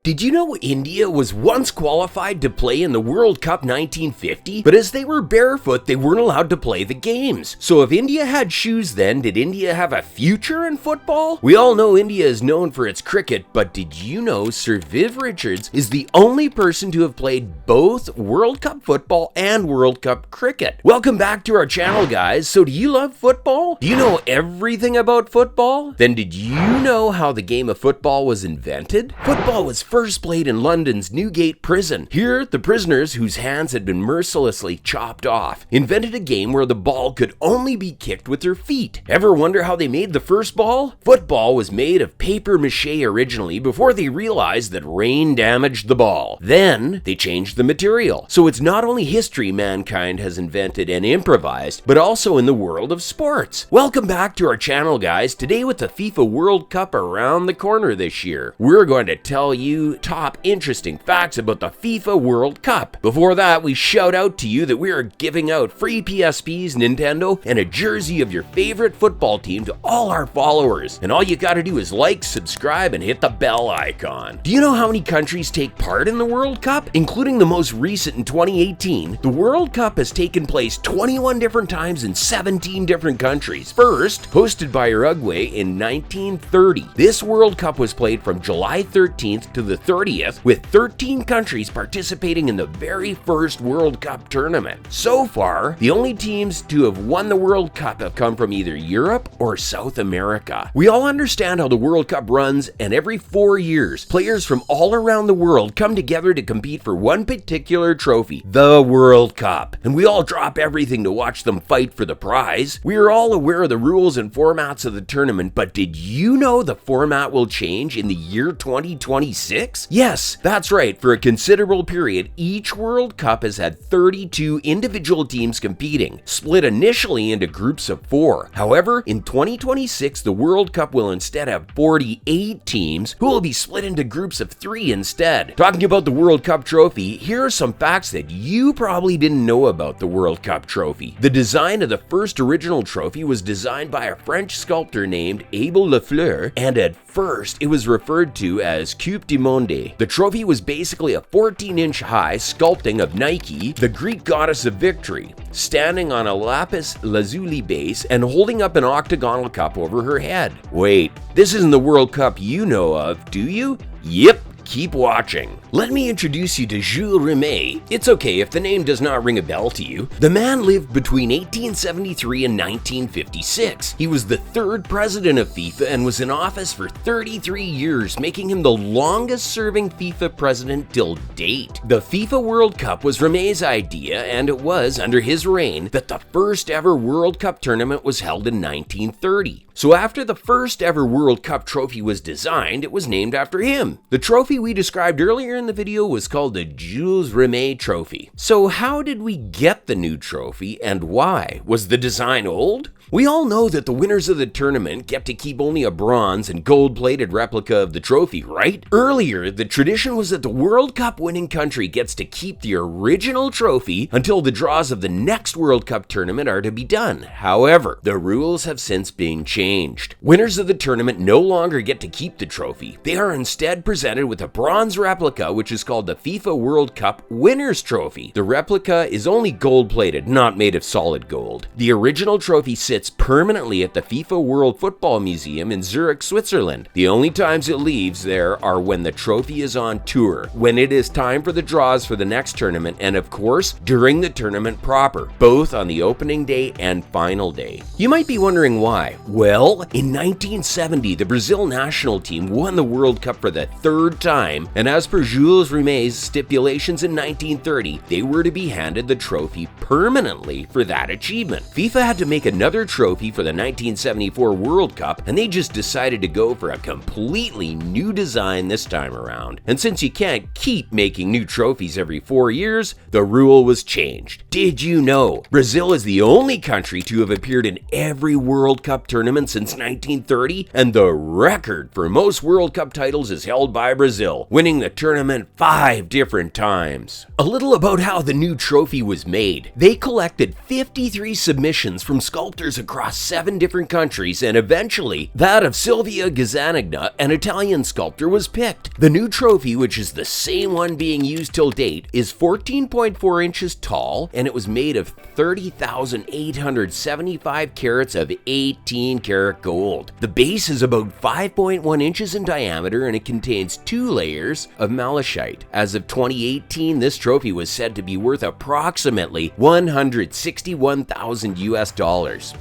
Did you know India was once qualified to play in the World Cup 1950? But as they were barefoot, they weren't allowed to play the games. So if India had shoes then, did India have a future in football? We all know India is known for its cricket, but did you know Sir Viv Richards is the only person to have played both World Cup football and World Cup cricket? Welcome back to our channel, guys. So do you love football? Do you know everything about football? Then did you know how the game of football was invented? Football was first played in London's Newgate prison. Here, the prisoners, whose hands had been mercilessly chopped off, invented a game where the ball could only be kicked with their feet. Ever wonder how they made the first ball? Football was made of paper mache originally before they realized that rain damaged the ball. Then, they changed the material. So it's not only history mankind has invented and improvised, but also in the world of sports. Welcome back to our channel, guys. Today with the FIFA World Cup around the corner this year, we're going to tell you top interesting facts about the FIFA World Cup. Before that, we shout out to you that we are giving out free PSPs, Nintendo, and a jersey of your favorite football team to all our followers. And all you gotta do is like, subscribe, and hit the bell icon. Do you know how many countries take part in the World Cup? Including the most recent in 2018, the World Cup has taken place 21 different times in 17 different countries. First, hosted by Uruguay in 1930. This World Cup was played from July 13th to the 30th, with 13 countries participating in the very first World Cup tournament. So far, the only teams to have won the World Cup have come from either Europe or South America. We all understand how the World Cup runs, and every 4 years, players from all around the world come together to compete for one particular trophy, the World Cup. And we all drop everything to watch them fight for the prize. We are all aware of the rules and formats of the tournament, but did you know the format will change in the year 2026? Yes, that's right. For a considerable period, each World Cup has had 32 individual teams competing, split initially into groups of 4. However, in 2026, the World Cup will instead have 48 teams who will be split into groups of 3 instead. Talking about the World Cup trophy, here are some facts that you probably didn't know about the World Cup trophy. The design of the first original trophy was designed by a French sculptor named Abel Lafleur, and at first it was referred to as Coupe du Monde. The trophy was basically a 14-inch high sculpting of Nike, the Greek goddess of victory, standing on a lapis lazuli base and holding up an octagonal cup over her head. Wait, this isn't the World Cup you know of, do you? Yep. Keep watching. Let me introduce you to Jules Rimet. It's okay if the name does not ring a bell to you. The man lived between 1873 and 1956. He was the 3rd president of FIFA and was in office for 33 years, making him the longest serving FIFA president till date. The FIFA World Cup was Rimet's idea, and it was under his reign that the first ever World Cup tournament was held in 1930. So after the first ever World Cup trophy was designed, it was named after him. The trophy we described earlier in the video was called the Jules Rimet Trophy. So how did we get the new trophy and why? Was the design old? We all know that the winners of the tournament get to keep only a bronze and gold-plated replica of the trophy, right? Earlier, the tradition was that the World Cup winning country gets to keep the original trophy until the draws of the next World Cup tournament are to be done. However, the rules have since been changed. Winners of the tournament no longer get to keep the trophy. They are instead presented with a bronze replica, which is called the FIFA World Cup Winners' Trophy. The replica is only gold-plated, not made of solid gold. The original trophy sits permanently at the FIFA World Football Museum in Zurich, Switzerland. The only times it leaves there are when the trophy is on tour, when it is time for the draws for the next tournament, and of course, during the tournament proper, both on the opening day and final day. You might be wondering why. Well, in 1970, the Brazil national team won the World Cup for the 3rd time, and as per Jules Rimet's stipulations in 1930, they were to be handed the trophy permanently for that achievement. FIFA had to make another trophy for the 1974 World Cup, and they just decided to go for a completely new design this time around. And since you can't keep making new trophies every 4 years, the rule was changed. Did you know Brazil is the only country to have appeared in every World Cup tournament since 1930, and the record for most World Cup titles is held by Brazil, winning the tournament 5 different times. A little about how the new trophy was made. They collected 53 submissions from sculptors across 7 different countries, and eventually that of Silvia Gazzanagna, an Italian sculptor, was picked. The new trophy, which is the same one being used till date, is 14.4 inches tall, and it was made of 30,875 carats of 18-karat gold. The base is about 5.1 inches in diameter, and it contains 2 layers of malachite. As of 2018, this trophy was said to be worth approximately $161,000 US.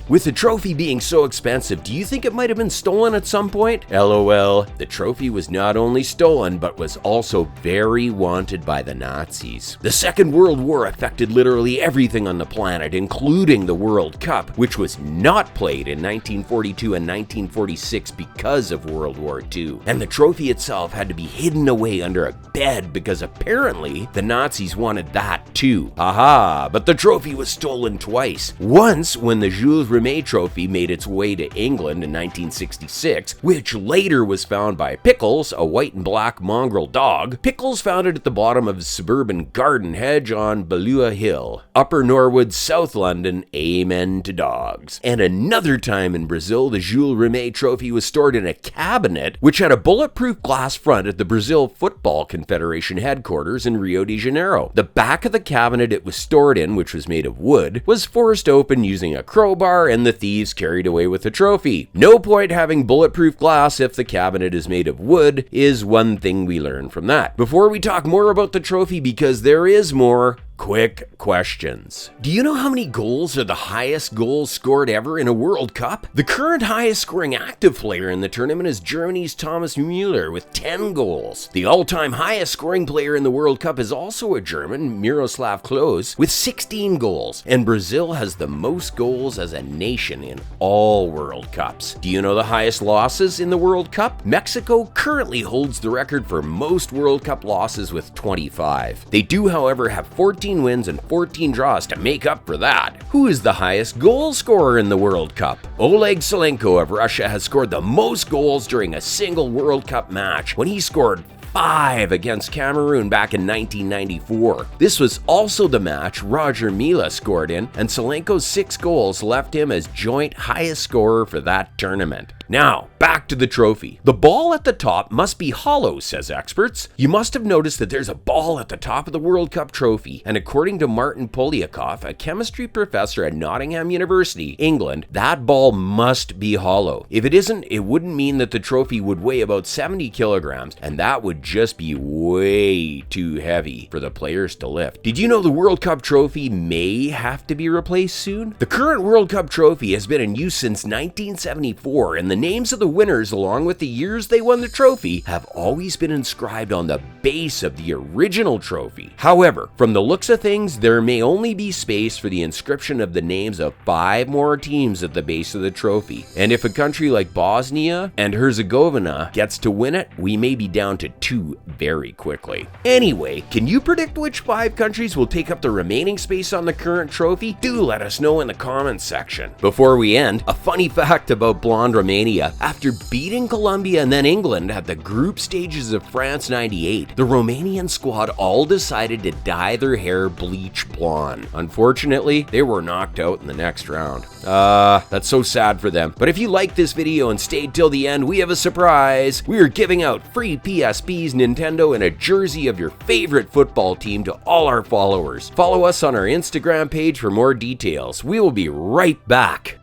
With the trophy being so expensive, do you think it might have been stolen at some point? LOL. The trophy was not only stolen, but was also very wanted by the Nazis. The Second World War affected literally everything on the planet, including the World Cup, which was not played in 1942 and 1946 because of World War II. And the trophy itself had to be hidden away under a bed because apparently the Nazis wanted that too. Aha, but the trophy was stolen twice. Once when the Jules Rimet trophy made its way to England in 1966, which later was found by Pickles, a white and black mongrel dog. Pickles found it at the bottom of a suburban garden hedge on Ballua Hill, Upper Norwood, South London. Amen to dogs. And another time in Brazil, the Jules Rimet trophy was stored in a cabinet which had a bulletproof glass front at the Brazil Football Confederation headquarters in Rio de Janeiro. The back of the cabinet it was stored in, which was made of wood, was forced open using a crowbar, and the thieves carried away with the trophy. No point having bulletproof glass if the cabinet is made of wood, is one thing we learn from that. Before we talk more about the trophy, because there is more, quick questions. Do you know how many goals are the highest goals scored ever in a World Cup? The current highest scoring active player in the tournament is Germany's Thomas Müller with 10 goals. The all-time highest scoring player in the World Cup is also a German, Miroslav Klose, with 16 goals. And Brazil has the most goals as a nation in all World Cups. Do you know the highest losses in the World Cup? Mexico currently holds the record for most World Cup losses with 25. They do, however, have 14 wins and 14 draws to make up for that. Who is the highest goal scorer in the World Cup? Oleg Salenko of Russia has scored the most goals during a single World Cup match when he scored 5 against Cameroon back in 1994. This was also the match Roger Mila scored in, and Salenko's 6 goals left him as joint highest scorer for that tournament. Now, back to the trophy. The ball at the top must be hollow, says experts. You must have noticed that there's a ball at the top of the World Cup trophy, and according to Martin Polyakov, a chemistry professor at Nottingham University, England, that ball must be hollow. If it isn't, it wouldn't mean that the trophy would weigh about 70 kilograms, and that would just be way too heavy for the players to lift. Did you know the World Cup trophy may have to be replaced soon? The current World Cup trophy has been in use since 1974, and the names of the winners, along with the years they won the trophy, have always been inscribed on the base of the original trophy. However, from the looks of things, there may only be space for the inscription of the names of 5 more teams at the base of the trophy. And if a country like Bosnia and Herzegovina gets to win it, we may be down to 2 very quickly. Anyway, can you predict which 5 countries will take up the remaining space on the current trophy? Do let us know in the comments section. Before we end, a funny fact about blonde Romania. After beating Colombia and then England at the group stages of France '98, the Romanian squad all decided to dye their hair bleach blonde. Unfortunately, they were knocked out in the next round. That's so sad for them. But if you liked this video and stayed till the end, we have a surprise. We are giving out free PSPs, Nintendo, and a jersey of your favorite football team to all our followers. Follow us on our Instagram page for more details. We will be right back.